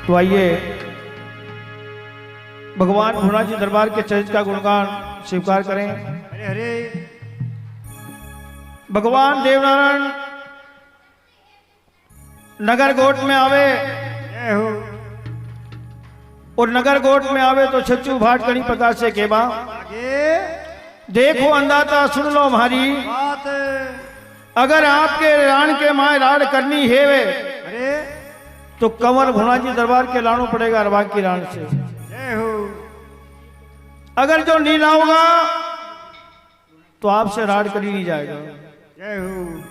तो आइए भगवान भोला जी दरबार के चरित्र का गुणगान स्वीकार करें। हरे हरे। भगवान देवनारायण नगर गोट में आवे जय हो। और नगर गोट में आवे तो छच्चू भाट कणी प्रकाश से केबा आगे देखो अंदाता सुन लो हमारी, बात। अगर आपके राण के माए राड़ करनी है वे अरे तो कंवर भोला जी दरबार के लानो पड़ेगा अरबा की राण से। जय हो। अगर जो नहीं लाओगा तो आपसे राड़ करी नहीं जाएगा। जय हो।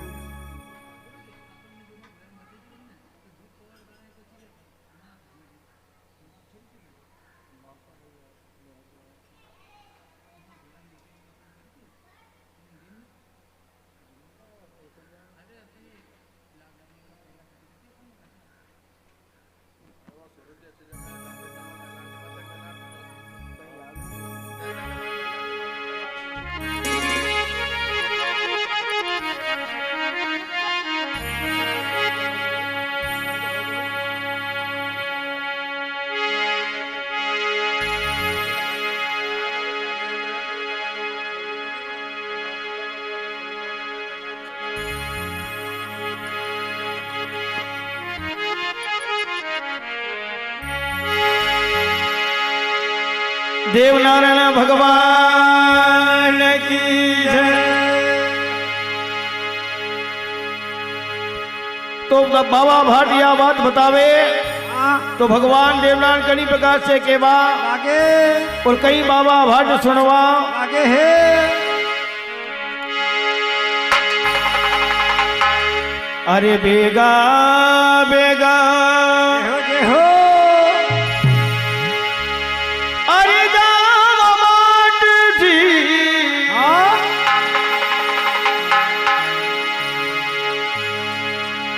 देवनारायण भगवान की जय। तो बाबा भाट यह बात बतावे तो भगवान देवनारायण कणी प्रकाश से केबा आगे और कई बाबा भाट सुनवा आगे है। अरे बेगा बेगा जय हो जय हो। अरे गाँव बाट जी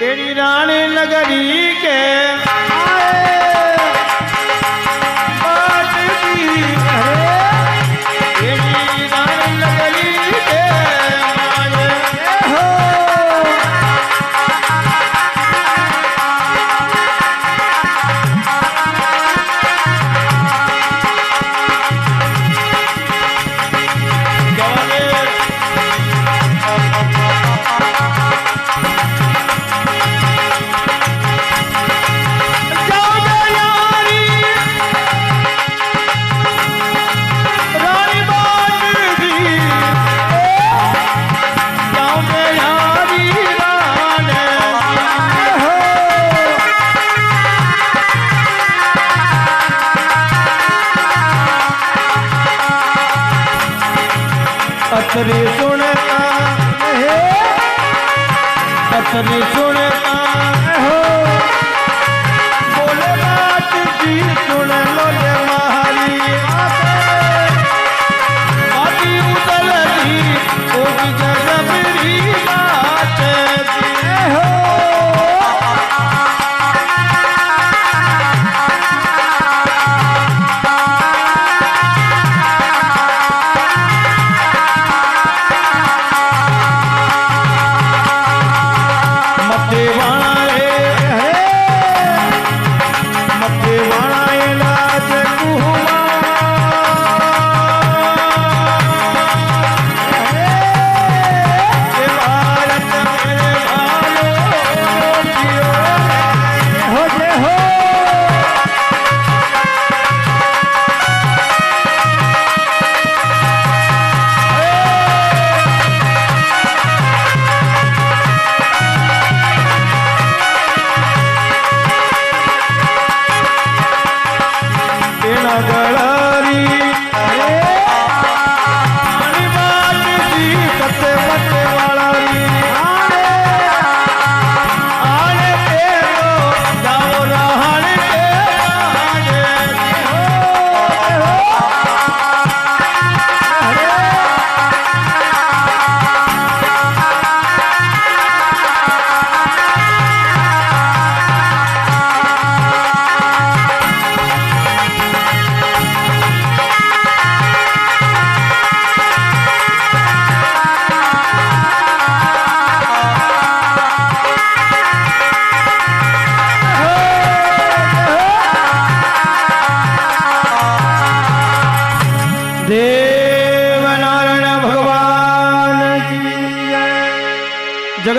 तेरी रानी नगरी के बाट जी, तेरी रानी नगरी के माए। अतरी सुनता है, अतरी सुनता हो, बोले बात जी सुन लो ये मारी बाती उतल दी ओ भी जगह मेरी बात जी हो। देवाए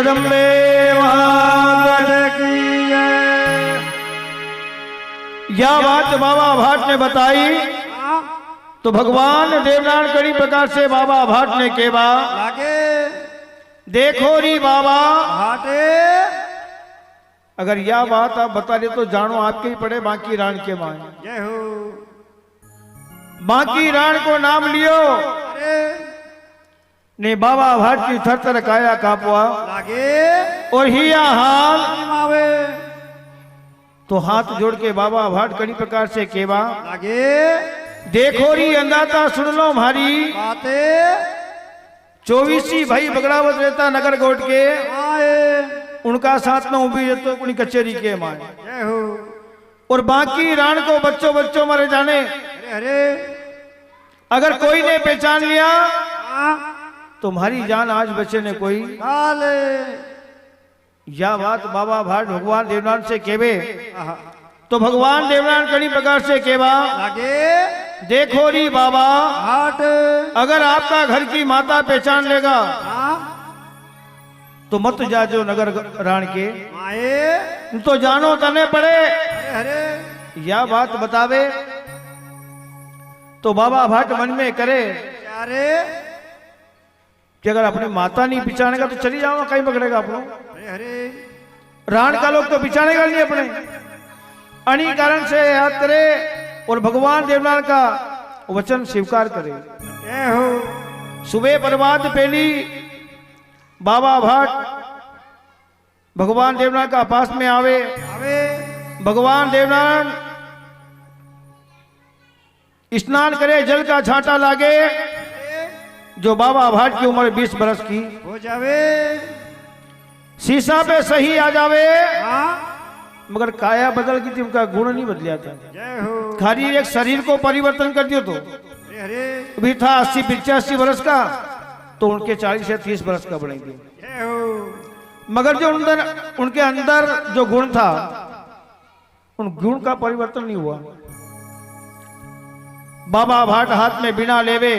जगदम्बे मात की जय। यह बात बाबा भाट ने बताई तो भगवान देवनारायण कई प्रकार से बाबा भाट ने केवा लागे देखो री बाबा हाटे अगर यह बात आप बता रहे तो जानो आपके ही पड़े बाकी राण के माए जय हो। बाकी राण को नाम लियो अरे ने बाबा भाट की थर थर काया कापवा लागे और हिया हाल मावे तो हाथ जोड़ के बाबा भाट कई प्रकार से केवा लागे देखो री अंदाता सुन लो हमारी बातें 24 भाई बगड़ावत रहता नगर गोट के आए उनका साथ में उभी रहते उनकी कचेरी के माए जय हो। और बाकी राण को बच्चों बच्चों मरे जाने अरे अरे अगर कोई ने पहचान लिया हाँ तुम्हारी जान आज बचे ने कोई काले यह बात बाबा भाट भगवान देवनारायण से केवे आहा, तो भगवान देवनारायण कई प्रकार से केवा लागे देखो री बाबा हाट अगर आपका घर की माता पहचान लेगा हाँ तो मत जाजो नगर राण के आए तो जानो तने पड़े अरे अरे यह बात बतावे तो बाबा भाट मन में करे अरे कि अगर अपनी माता नहीं पिछाड़ेगा तो चली जाओ कहीं पकड़ेगा अपनों अरे अरे राण का लोग तो पिछाड़ेगा नहीं अपने अनी कारण से याद करे और भगवान देवनारायण का वचन स्वीकार करे जय हो। सुबह प्रभात पहली बाबा भाट भगवान देवनारायण का पास में आवे आवे भगवान देवनारायण स्नान करे जल का छांटा लागे जो बाबा भाट की उम्र 20 बरस की हो जावे शीशा पे सही आ जावे हाँ मगर काया बदल की थी उनका गुण नहीं बदलिया था जय हो। खाली एक शरीर को परिवर्तन कर दियो तो अरे अरे भी था 80-85 बरस का तो उनके 40 से 30 बरस का बनेंगे जय हो। मगर जो अंदर उनके अंदर जो गुण था उन गुण का परिवर्तन नहीं हुआ बाबा भाट हाथ में बिना लेवे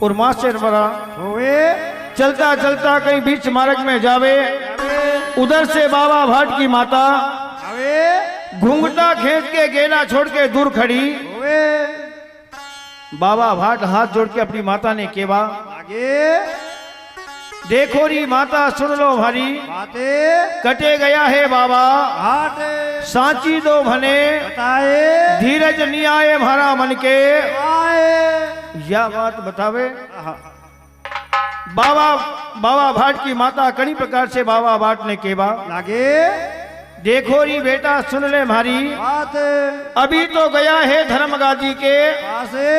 और मां से मरा होए चलता चलता कहीं बीच मार्ग में जावे उधर से बाबा भाट की माता आवे घूंघटा खींच के गेला छोड़ के दूर खड़ी होए बाबा भाट हाथ जोड़ के अपनी माता ने केवा लागे देखो री माता सुन लो हमारी बातें कटे गया है बाबा हाट सांची दो भने बताए धीरज नहीं आए हमारा मन के आए यह बात बतावे आहा, बाबा भाट की माता कई प्रकार से बाबा भाट ने केवा लागे देखो री बेटा सुन ले हमारी बात अभी तो गया है धर्मगाजी के पासे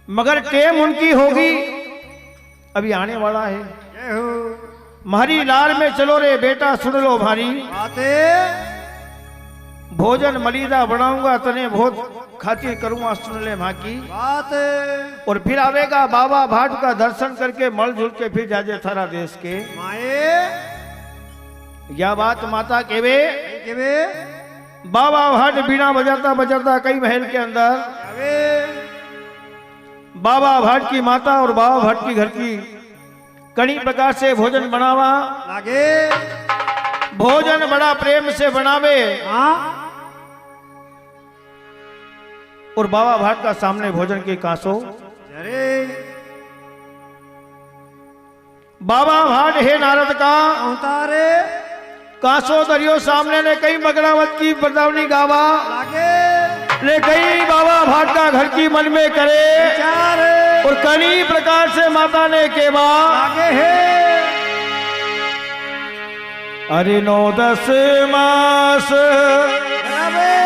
मगर टेम उनकी होगी अभी आने वाला है जय हो। मारी लाल में चलो रे बेटा सुन लो भारी बातें भोजन मलिदा बनाऊंगा तने बहुत खातिर करूंगा सुन ले माँ की बातें और फिर आवेगा बाबा भाट का दर्शन करके मल जुल के फिर जाजे थारा देश के माए यह बात माता केवे के वे बाबा भाट बीना बजाता बजाता कई महल के अंदर आवे बाबा भाट की माता और बाबा भाट की घर की कई प्रकार से भोजन बनावा लागे भोजन बड़ा प्रेम से बनावे हाँ और बाबा भाट का सामने भोजन के कांसो अरे बाबा भाट है नारद का उतारे कांसो दरियो सामने ने कई बगड़ावत की बरदावनी गावा लागे ले कई बाबा भाट का घर की मन में करे चार और कई प्रकार से माता ने केवा लागे है अरे 9-10 मास आवे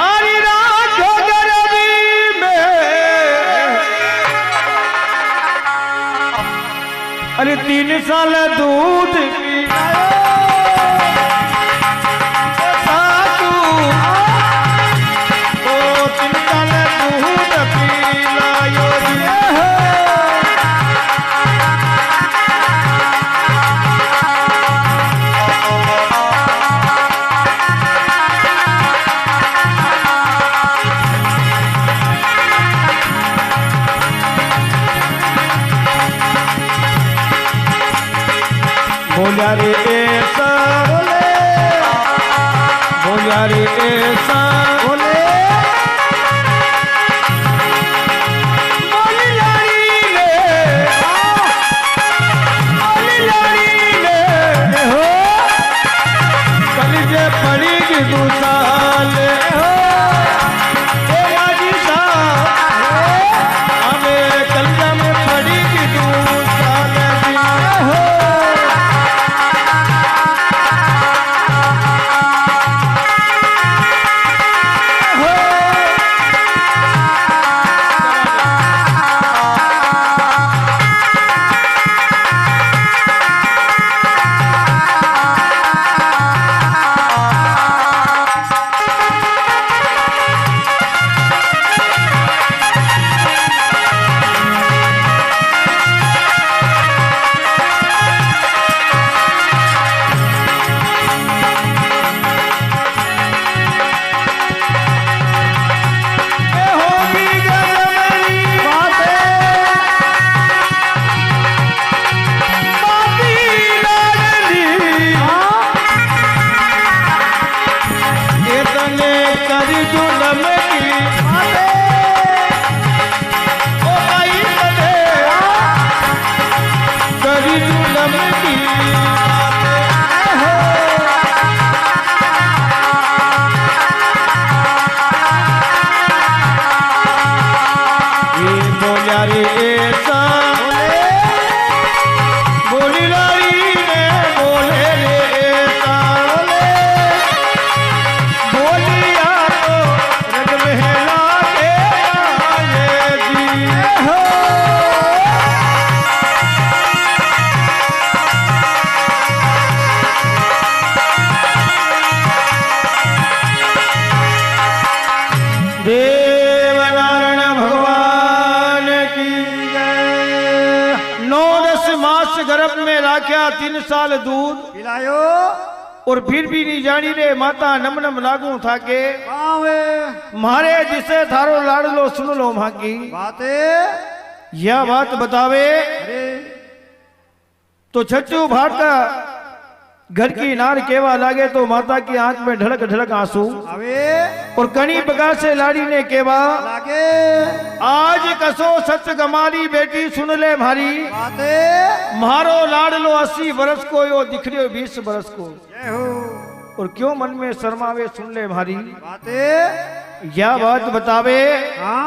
अरे रात गर्मी में अरे 3 साल दूध पिलायो सासू ओ 3 साल दूध पिलायो रे बोलिया रे ऐसा बोले बोलिया रे ऐसा बोले बोली लाड़ी ले बोली लाड़ी ले हो कलिजे पड़ेगी दूसाल हो ए माजी साहब हमें कलिजा में पड़ेगी दूसाल हो देवनारायण भगवान की जय। 9-10 मास गर्भ में राख्या 3 साल दूध पिलायो और फिर भी नहीं जानी रे माता नम नम लागू था के आवे मारे जिसे थारो लाड़ लो सुन लो मां की बाते यह बात बतावे अरे तो छच्चू भाट का घर की नार केवा लागे तो माता की आंख में ढड़क ढड़क आंसू आवे और कणी प्रकार से लाड़ी ने केवा लागे आज कसो सच गमारी बेटी सुन ले मारी बाते मारो लाडलो 80 बरस को यो दिखरियो 20 बरस को जय हो और क्यों मन में शर्मावे सुन ले मारी बाते यह बात बतावे हाँ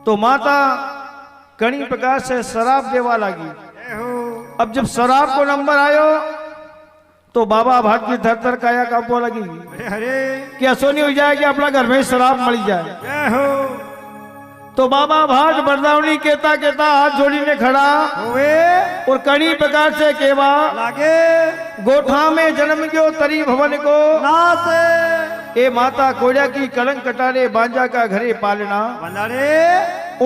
तो माता कणी प्रकार से शराब देवा लगी। जय हो अब जब शराब को नंबर आयो तो बाबा भाट की थर थर काया कांपो लगी अरे अरे कि ऐसो नहीं हो जाए कि अपना घर में शराब मरी जाए। जय हो तो बाबा भाट बरदावनी कहता कहता हाथ जोड़ीने खड़ा होवे और कणी प्रकार से केवा लागे गोठा में जन्म गयो तरी भवन को नाते ए माता कोड़ा की कलंक कटारे बांजा का घरे पालना बंदारे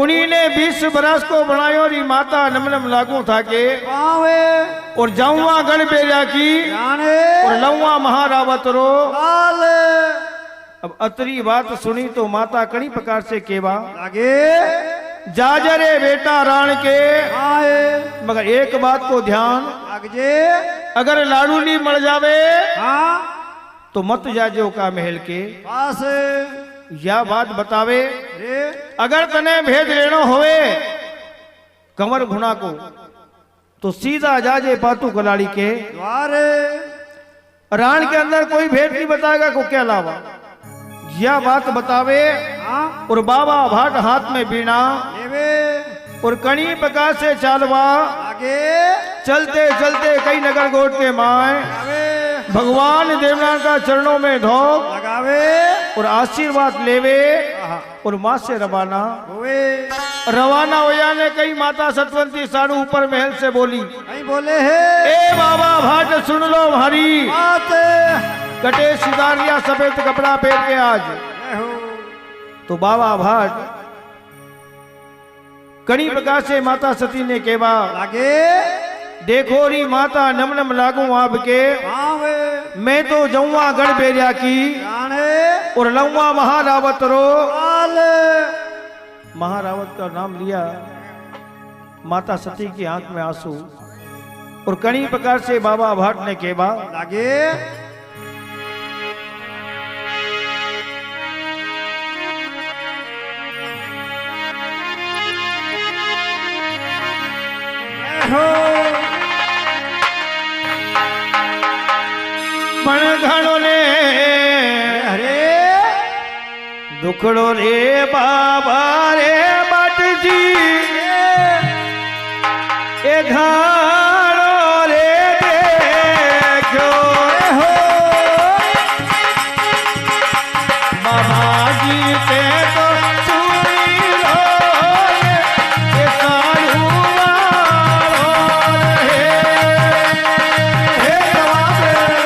उन्हीं ने 20 बरस को बनायो री माता नम नम लागू था के आवे और जाऊआ गण बेरिया की जाने और लौआ महारावत रो। लाल अब अतरी बात सुनी तो माता कणी प्रकार से केवा लागे जाजरे बेटा राण के आए मगर एक बात को ध्यान लागजे अगर लाडू नहीं मर जावे हाँ तो मत जाजो का महल के पास यह बात बतावे रे अगर तने भेद लेना होवे कंवर घुना को तो सीधा जाजे पातू कलाड़ी के द्वारे रान के अंदर कोई भेद नहीं बताएगा को क्या लावा यह बात बतावे हाँ और बाबा भाट हाथ में बीना लेवे और कणी प्रकार से चालवा लागे चलते चलते कई नगर गोट के माए लगावे भगवान देवनाथ का चरणों में धो लगावे और आशीर्वाद लेवे आहा, और माँ से रवाना होवे रवाना होया ने कई माता सतवंती साड़ू ऊपर महल से बोली नहीं बोले है ए बाबा भाट सुन लो हमारी बात कटे सिदारिया सफेद कपड़ा पहन के आज जय हो तो बाबा भाट कणी प्रकार से माता सती ने केवा लागे देखो री माता नम नम लागू आपके आवे मैं तो जऊआ गढ़ बेरिया की जाने और लऊआ महारावत रो। लाल महारावत का नाम लिया माता सती की आंख में आंसू और कई प्रकार से बाबा भाट ने केबा लागे हो पण घणो ने अरे दुखड़ो रे बाबा रे बाट जी ए घाणो रे देखो हो बाबा जी ते तो सुनी लो ये साड़ू वालो रे हे जवाब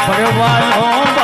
ભગવાન